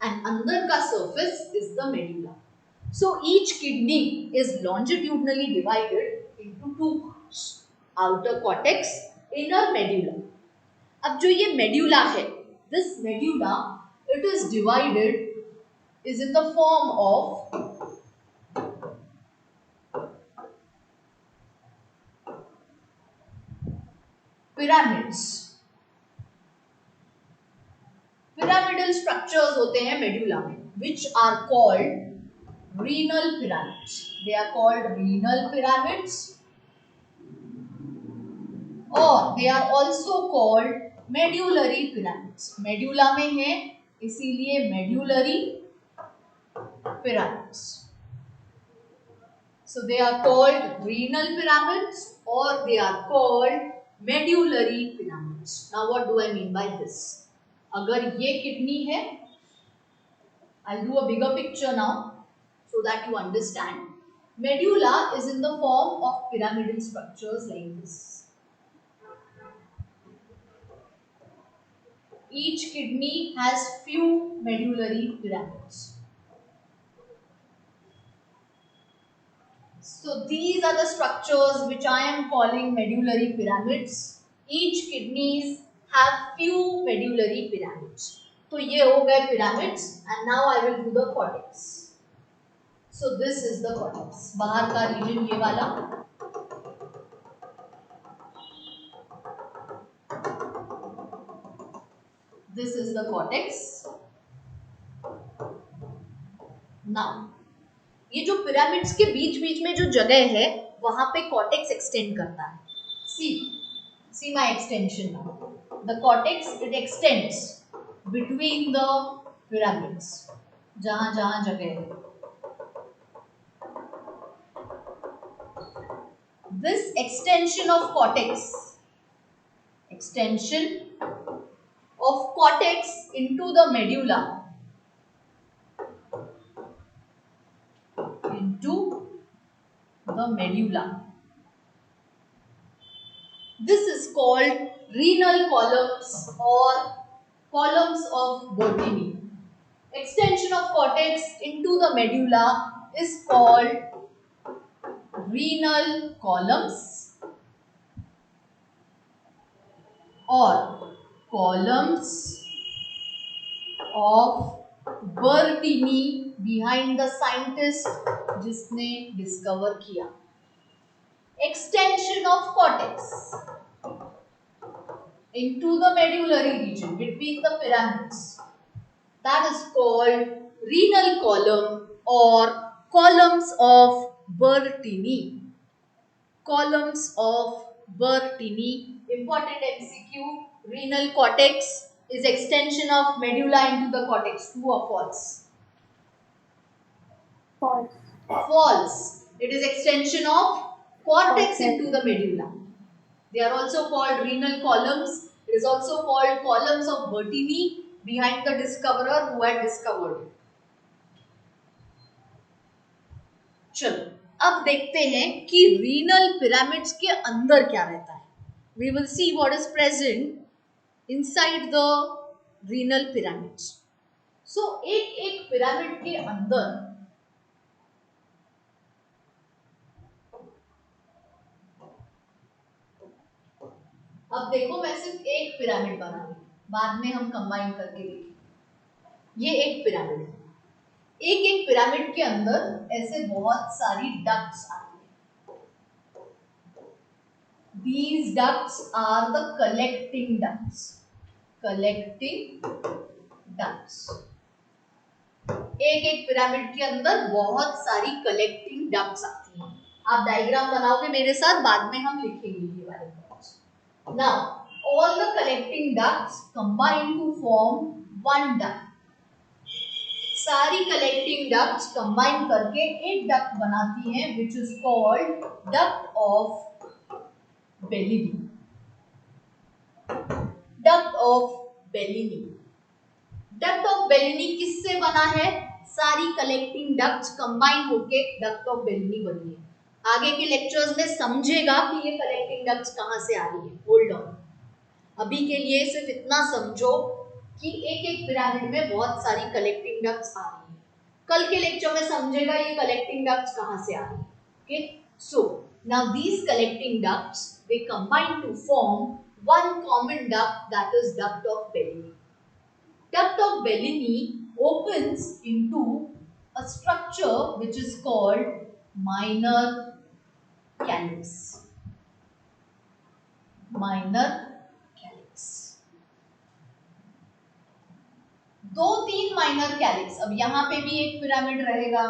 and अंदर का surface is the medulla. So each kidney is longitudinally divided into 2 parts, outer cortex, inner medulla. अब जो ये medulla है, this medulla, it is divided, is in the form of pyramids. Pyramidal structures होते हैं medulla में, which are called renal pyramids. They are called renal pyramids, or they are also called medullary pyramids. Medulla में है इसीलिए medullary pyramids. So they are called renal pyramids or they are called medullary pyramids. Now what do I mean by this? अगर ये kidney है, I'll do a bigger picture now so that you understand. Medulla is in the form of pyramidal structures like this. Each kidney has few medullary pyramids. So these are the structures which I am calling medullary pyramids. Each kidneys have few medullary pyramids. तो ये हो गए pyramids and now I will do the cortex. So this is the cortex. बाहर का region ये वाला. This is the cortex. Now ये जो पिरामिड्स के बीच बीच में जो जगह है वहां पे कॉर्टेक्स एक्सटेंड करता है. See my extension now. The cortex it extends between the pyramids जहां जहां जगह है. This extension of cortex into the medulla This is called renal columns or columns of Botany. Extension of cortex into the medulla is called renal columns or columns of Bertini behind the scientist जिसने discover किया. Extension of cortex into the medullary region between the pyramids, that is called renal column or columns of Bertini. Columns of Bertini. Important MCQ. Renal cortex is extension of medulla into the cortex. True or false? False. False. It is extension of cortex into the medulla. They are also called renal columns. It is also called columns of Bertini behind the discoverer who had discovered it. चलो अब देखते हैं कि renal pyramids के अंदर क्या रहता है. We will see what is present inside the renal pyramids. So एक पिरामिड के अंदर अब देखो मैं सिर्फ एक पिरामिड बना रही हूँ, बाद में हम कंबाइन करके देखेंगे. ये एक पिरामिड है. एक पिरामिड के अंदर ऐसे बहुत सारी डक्ट्स आती हैं. These ducts are the collecting ducts. एक पिरामिड के अंदर बहुत सारी कलेक्टिंग डक्ट्स आती हैं. आप डायग्राम बनाओगे मेरे साथ, बाद में हम लिखेंगे ये वाले points. Now all the collecting ducts combine to form one duct. सारी कलेक्टिंग डक्ट्स कंबाइन करके एक डक्ट बनाती हैं which is called duct of Bellini. Duct of Bellini. Duct of Bellini किससे बना है? सारी कलेक्टिंग डक्ट्स कंबाइन होके डक्ट ऑफ बेलिनी बनी है. आगे के लेक्चर्स में समझेगा कि ये कलेक्टिंग डक्ट्स कहाँ से आ रही है. Hold on. अभी के लिए सिर्फ इतना समझो कि एक पिरामिड में बहुत सारी कलेक्टिंग डक्ट्स आ रही है. कल के लेक्चर में समझेगा ये कलेक्टिंग डक्ट्स कहाँ से आ रही है. Okay, so now these collecting ducts they combine to form one common duct, that is duct of Bellini. Duct of Bellini opens into a structure which is called minor calyx. Minor minor calyx, अब यहाँ पे भी एक pyramid रहेगा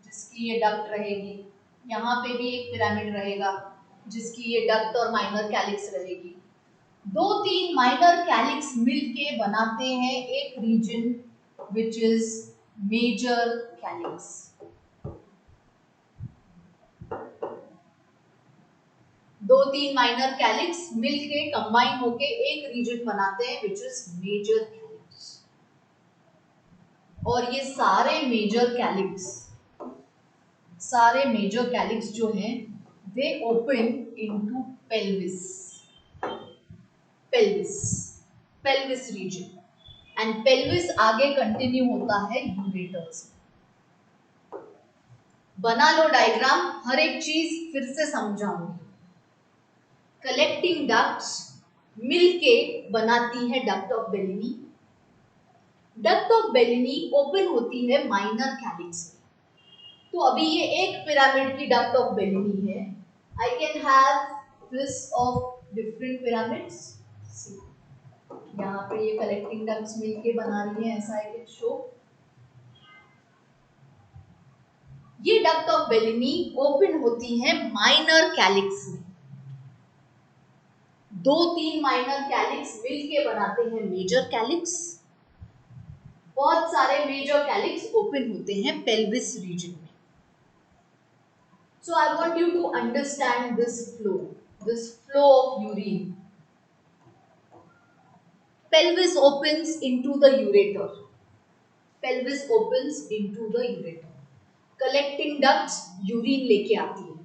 जिसकी ये duct रहेगी, यहाँ पे भी एक पिरामिड रहेगा जिसकी ये डक्ट और माइनर कैलिक्स रहेगी। 2-3 माइनर कैलिक्स मिलके बनाते हैं एक region which is major calyx. दो तीन माइनर कैलिक्स मिलके कंबाइन होके एक रीजन बनाते हैं विच इज मेजर कैलिक्स। और ये सारे मेजर कैलिक्स जो हैं दे open into pelvis region, and pelvis आगे कंटिन्यू होता है यूरेटर्स। बना लो डायग्राम, हर एक चीज फिर से समझाऊंगी। कलेक्टिंग डक्ट्स मिलके बनाती है duct of Bellini. Duct of Bellini open होती है माइनर कैलिक्स में। तो अभी ये एक पिरामिड की डक्ट ऑफ बेलिनी है। I can have this of different pyramids. यहाँ पे ये कलेक्टिंग डक्ट्स मिलके बना रही है, ऐसा आई कैन शो। ये डक्ट ऑफ बेलिनी ओपन होती है माइनर कैलिक्स में। 2-3 माइनर कैलिक्स मिलके बनाते हैं मेजर कैलिक्स। बहुत सारे मेजर कैलिक्स ओपन होते हैं पेल्विस रीजन में। So I want you to understand this flow of urine. pelvis opens into the ureter. Collecting ducts urine लेके आती है।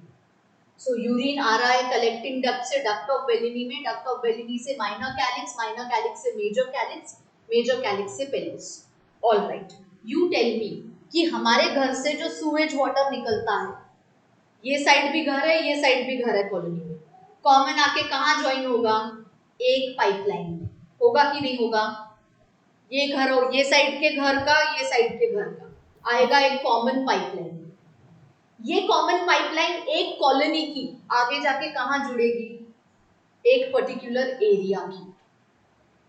सो यूरिन आ रहा है कलेक्टिंग डक्ट से डक्ट ऑफ बेलिनी में, डक्ट ऑफ बेलिनी से माइनर कैलिक्स से मेजर कैलिक्स से pelvis. All right, you tell me कि हमारे घर से जो सूएज वाटर निकलता है, ये साइड भी घर है, ये साइड भी घर है कॉलोनी में, कॉमन आके कहाँ ज्वाइन होगा? एक पाइपलाइन में होगा कि नहीं होगा? ये घर और ये साइड के घर का, ये साइड के घर का आएगा एक कॉमन पाइपलाइन। ये कॉमन पाइपलाइन एक कॉलोनी की आगे जाके कहाँ जुड़ेगी? एक पर्टिकुलर एरिया की।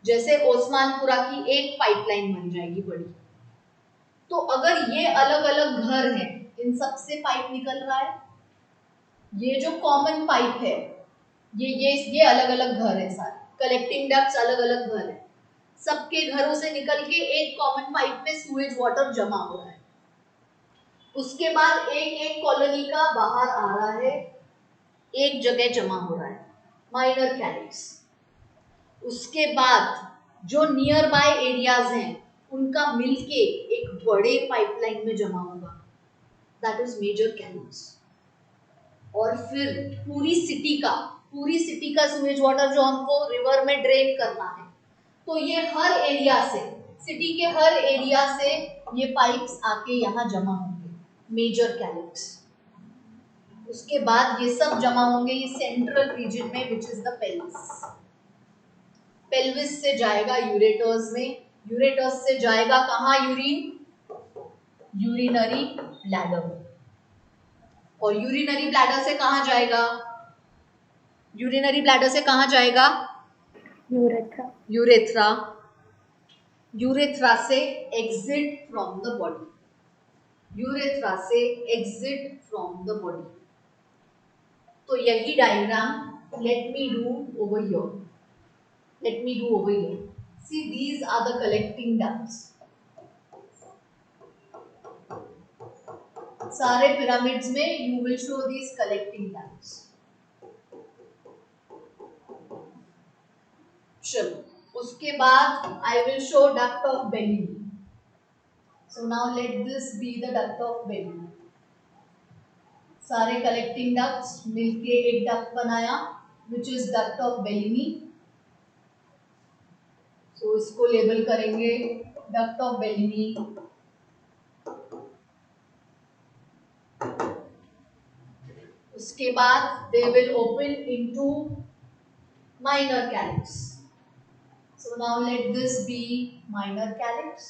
जैसे ओस्मानपुरा की एक पाइपलाइन बन जाएगी बड़ी। तो अगर ये अलग अलग घर हैं, इन सब से पाइप निकल रहा है, ये जो कॉमन पाइप है, ये अलग अलग घर है सारे, कलेक्टिंग डक्ट्स अलग अलग घर है, सबके घरों से निकल के एक कॉमन पाइप में सूएज वाटर जमा हो रहा है। उसके बाद एक एक कॉलोनी का बाहर आ रहा है, एक जगह जमा हो रहा है, माइनर कैलिक्स। उसके बाद जो नियर बाय एरियाज हैं उनका मिलके एक बड़े पाइपलाइन में जमा होगा, दैट इज मेजर कैलिक्स। और फिर पूरी सिटी का सूएज वाटर जो हमको रिवर में ड्रेन करना है, तो ये हर एरिया से, सिटी के हर एरिया से ये पाइप्स आके यहाँ जमा होंगे, मेजर कैलिक्स। उसके बाद ये सब जमा होंगे ये सेंट्रल रीजन में विच इज द पेल्विस से जाएगा यूरेटर्स में, यूरेटर्स से जाएगा कहाँ? यूरिनरी ब्लैडर में। और यूरिनरी ब्लैडर से कहाँ जाएगा? यूरेथ्रा से एग्जिट फ्रॉम द बॉडी। तो यही diagram let me do over here. See, these are the collecting ducts. सारे पिरामिड्स में you will show these collecting ducts. चलो, उसके बाद I will show duct of Bellini. So now let this be the duct of Bellini. सारे collecting ducts मिलके एक duct बनाया which is duct of Bellini. तो इसको लेबल करेंगे डक्ट ऑफ बेलिनी। उसके बाद they will open into minor calyx. So now let this be minor calyx.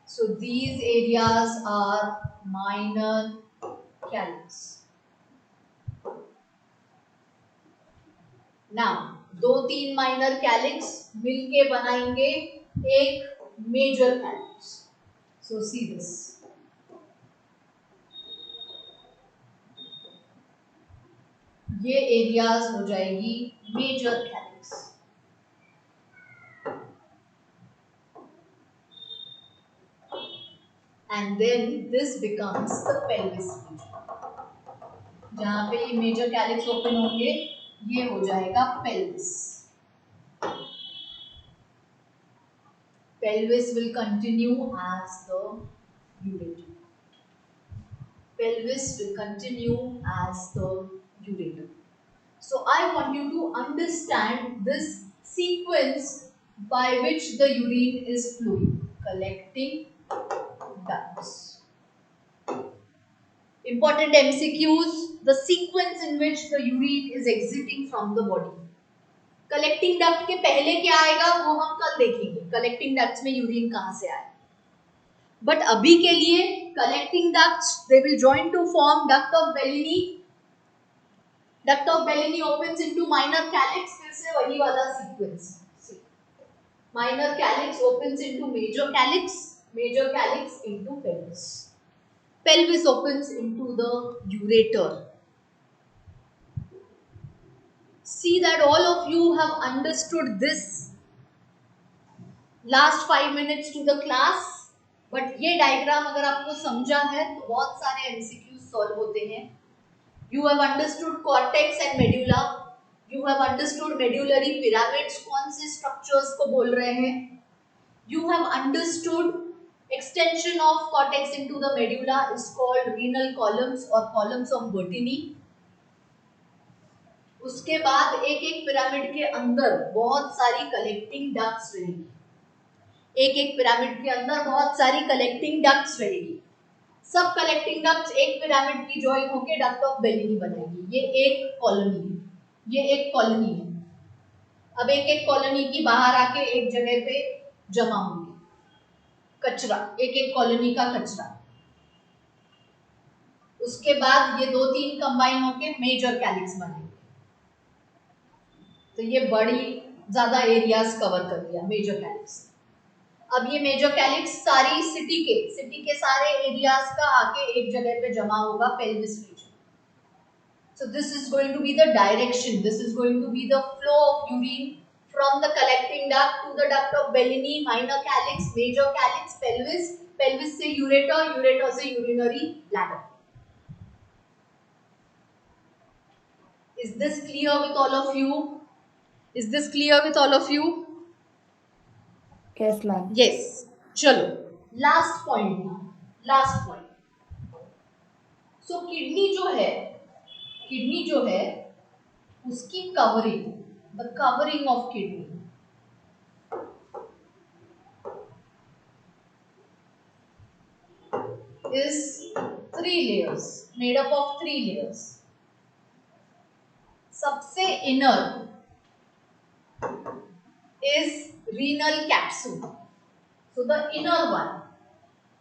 So these areas are minor calyx. Now दो तीन माइनर कैलिक्स मिलके बनाएंगे एक major calyx. So see this. ये areas हो जाएगी major calyx. And then this becomes the pelvis region. जहाँ पे ये मेजर कैलिक्स ओपन होंगे ये हो जाएगा pelvis. Pelvis will continue as the ureter. Pelvis will continue as the ureter. So I want you to understand this sequence by which the urine is flowing. Collecting ducts. Important MCQs, the sequence in which the urine is exiting from the body. Collecting duct के पहले क्या आएगा वो हम कल देखेंगे. Collecting ducts में urine कहाँ से आए. बट अभी के लिए collecting ducts they will join to form duct of Bellini. Duct of Bellini opens into minor calyx. फिर से वही वाला sequence. Minor calyx opens into major calyx. Major calyx into pelvis. Pelvis opens into the ureter. See that all of you have understood this last 5 minutes to the class. But ये diagram अगर आपको समझा है तो बहुत सारे MCQs solve होते हैं. You have understood cortex and medulla. You have understood medullary pyramids. कौन से structures को बोल रहे हैं. You have understood extension of cortex into the medulla is called renal columns or columns of Bertini. उसके बाद एक एक पिरामिड के अंदर बहुत सारी कलेक्टिंग डक्ट्स रहेगी. एक एक पिरामिड के अंदर बहुत सारी कलेक्टिंग डक्ट्स रहेगी. सब कलेक्टिंग डक्ट्स एक पिरामिड की ज्वाइन होकर डक्ट ऑफ बेलिनी बनाएगी. ये एक कॉलोनी है. ये एक कॉलोनी है. अब एक एक कॉलोनी की बाहर आके एक जगह पे जमा होंगी. कचरा, एक एक कॉलोनी का कचरा. उसके बाद ये दो तीन कंबाइन होके मेजर कैलिक्स बनेंगे. तो ये बड़ी ज्यादा एरियाज कवर कर लिया मेजर कैलिक्स. अब ये मेजर कैलिक्स सारी सिटी के सारे एरियाज का आके एक जगह पे जमा होगा pelvis region. So this is going to be the direction. This is going to be the flow of urine from the collecting duct to the duct of Bellini, minor calyx, major calyx, pelvis, pelvis से ureter, ureter से urinary bladder. Is this clear with all of you? Is this clear with all of you? Yes, ma'am. Yes. चलो last point now. Last point. So kidney जो है उसकी covering. The covering of kidney is 3 layers, made up of 3 layers. सबसे inner is renal capsule. So the inner one,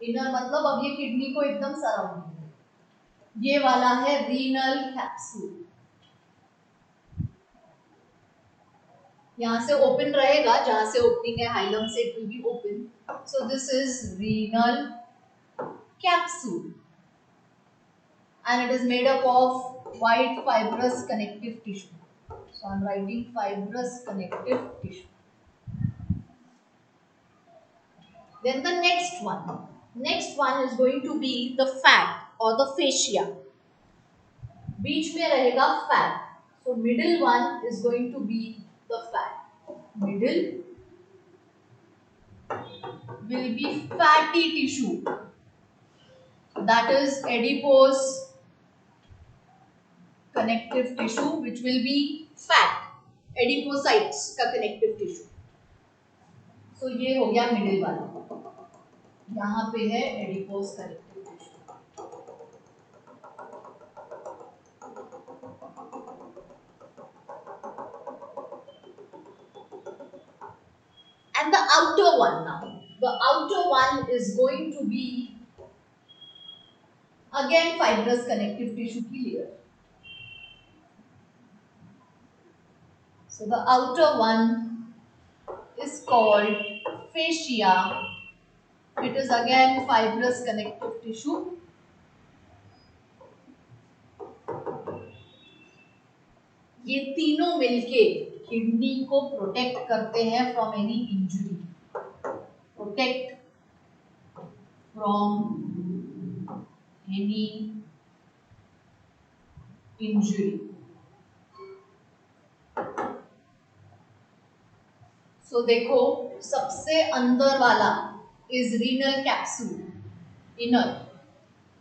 inner मतलब अब ये kidney को एकदम सराउंड है. ये वाला है renal capsule. यहाँ से ओपन रहेगा, जहां से ओपनिंग है हाइलम से it will be open. So this is renal capsule and it is made up of white fibrous connective tissue. So I am writing fibrous connective tissue. Then the next one is going to be the fat or the fascia. बीच में रहेगा fat. So middle one is going to be the fat. Middle will be fatty tissue. That is adipose connective tissue, which will be fat. Adipocytes का connective tissue. So ये हो गया middle वाला. यहाँ पे है adipose connective tissue. And the outer one now. The outer one is going to be again fibrous connective tissue की layer. So So the outer one is called fascia. It is again fibrous connective tissue. ये तीनों मिलके kidney को protect करते हैं from any injury. Protect from any injury. So देखो सबसे अंदर वाला is renal capsule, inner.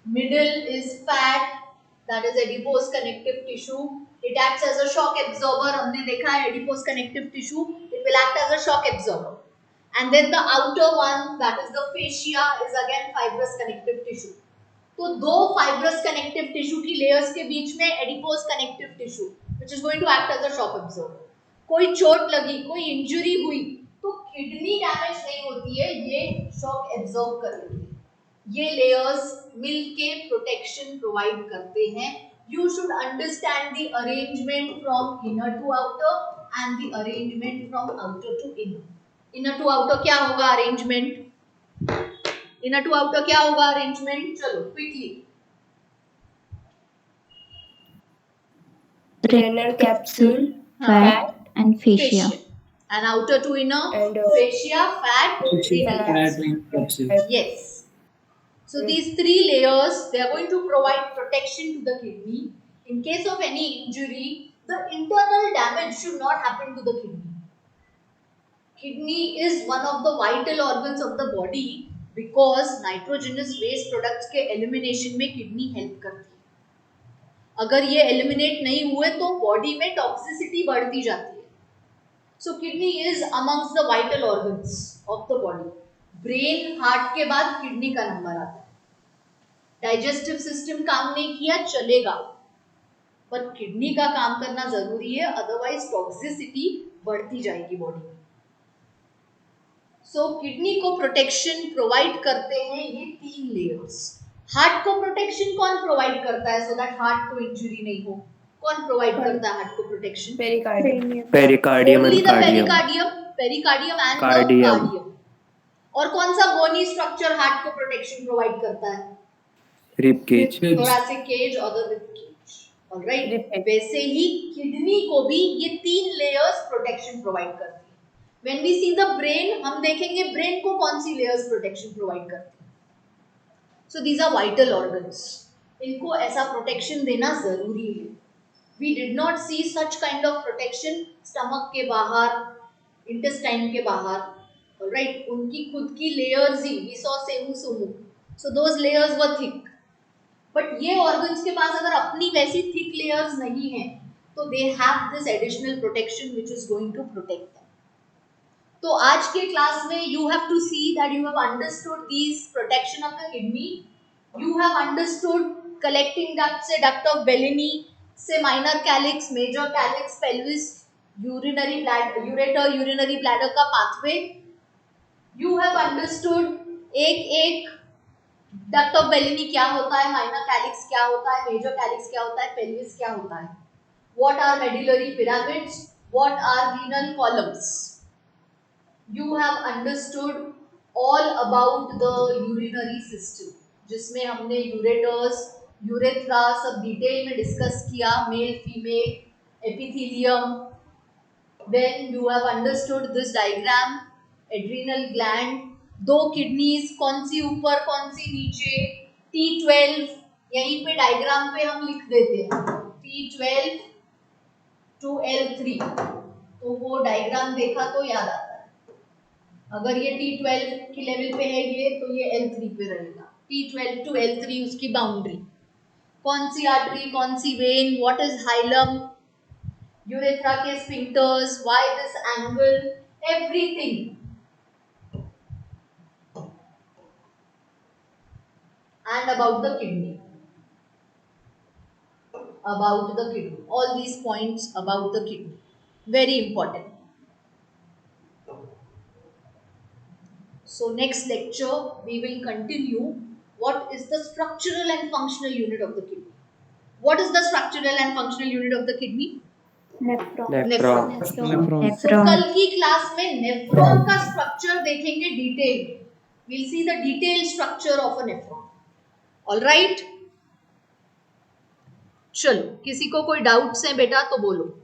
Middle is fat, that is adipose connective tissue. It acts as a shock absorber. हमने देखा है adipose connective tissue. It will act as a shock absorber. And then the outer one, that is the fascia, is again fibrous connective tissue. तो दो fibrous connective tissue की layers के बीच में adipose connective tissue, which is going to act as a shock absorber. कोई चोट लगी, कोई injury हुई, तो किडनी डैमेज नहीं होती है, ये शॉक एब्जॉर्ब कर लेती है. ये लेयर्स मिलके प्रोटेक्शन प्रोवाइड करते हैं. You should understand the arrangement from inner to outer and the arrangement from outer to inner. Inner to outer क्या होगा arrangement? Inner to outer क्या होगा arrangement? चलो quickly. Renal capsule, fat, and fascia. And outer to inner, And, fascia, fat, renal capsule. Yes. So these three layers, they are going to provide protection to the kidney. In case of any injury, the internal damage should not happen to the kidney. Kidney is one of the vital organs of the body because nitrogenous waste products के elimination में kidney help करती है. अगर ये eliminate नहीं हुए तो body में toxicity बढ़ती जाती है. So kidney is amongst the vital organs of the body. Brain heart के बाद किडनी का नंबर आता है. डाइजेस्टिव सिस्टम काम नहीं किया चलेगा, पर किडनी का काम करना जरूरी है, अदरवाइज टॉक्सिसिटी बढ़ती जाएगी बॉडी में. सो किडनी को प्रोटेक्शन प्रोवाइड करते हैं ये तीन लेयर्स. हार्ट को प्रोटेक्शन कौन प्रोवाइड करता है सो दैट हार्ट को इंजुरी नहीं हो? कौन प्रोवाइड करता है हार्ट को protection? pericardium. Pericardium Only and the cardium. pericardium and the Cardium. cardium. और कौन सा बोनी स्ट्रक्चर हार्ट को प्रोटेक्शन प्रोवाइड करता है? Rib cage. thoracic cage और the rib cage. Alright. Rib cage. वैसे ही किडनी को भी ये तीन लेयर्स प्रोटेक्शन प्रोवाइड करती है. When we see the brain, हम देखेंगे ब्रेन को कौन सी लेयर्स प्रोटेक्शन प्रोवाइड करती है. So these are vital organs. इनको ऐसा प्रोटेक्शन देना जरूरी है. We did not see such kind of protection stomach के बाहर, intestine के बाहर. Alright, उनकी खुद की layers he we saw सेमू. So those layers were thick. But ये organs के पास अगर अपनी वैसी thick layers नहीं हैं, तो they have this additional protection which is going to protect them. तो आज के क्लास में you have to see that you have understood these protection of the kidney. You have understood collecting duct से duct of Bellini से minor calyx, major calyx, pelvis, urinary bladder, ureter, urinary bladder का pathway. You have understood एक duct of Bellini क्या होता है, minor calyx क्या होता है, major calyx क्या होता है, pelvis क्या होता है. What are medullary pyramids? What are renal columns? You have understood all about the urinary system, जिसमें हमने ureters, urethra सब डिटेल में डिस्कस किया, male female, epithelium. Then you have understood this diagram, adrenal gland, दो kidneys, कौन सी ऊपर कौन सी नीचे, T12 यहीं पे डायग्राम पे हम लिख देते हैं, T12 to L3. तो वो डायग्राम देखा तो याद आता है. अगर ये T12 की लेवल पे है ये, तो ये L3 पे रहेगा. T12 to L3 उसकी बाउंड्री. कौन सी आर्टरी, कौन सी vein, what is hilum, urethra के sphincters, why this angle, everything. And about the kidney. About the kidney. All these points about the kidney. Very important. So next lecture we will continue what is the structural and functional unit of the kidney. What is the structural and functional unit of the kidney? Nephron. Nephron. So कल की class में nephron का structure देखेंगे detail. We'll see the detailed structure of a nephron. All right? चलो, किसी को कोई doubts हैं बेटा तो बोलो.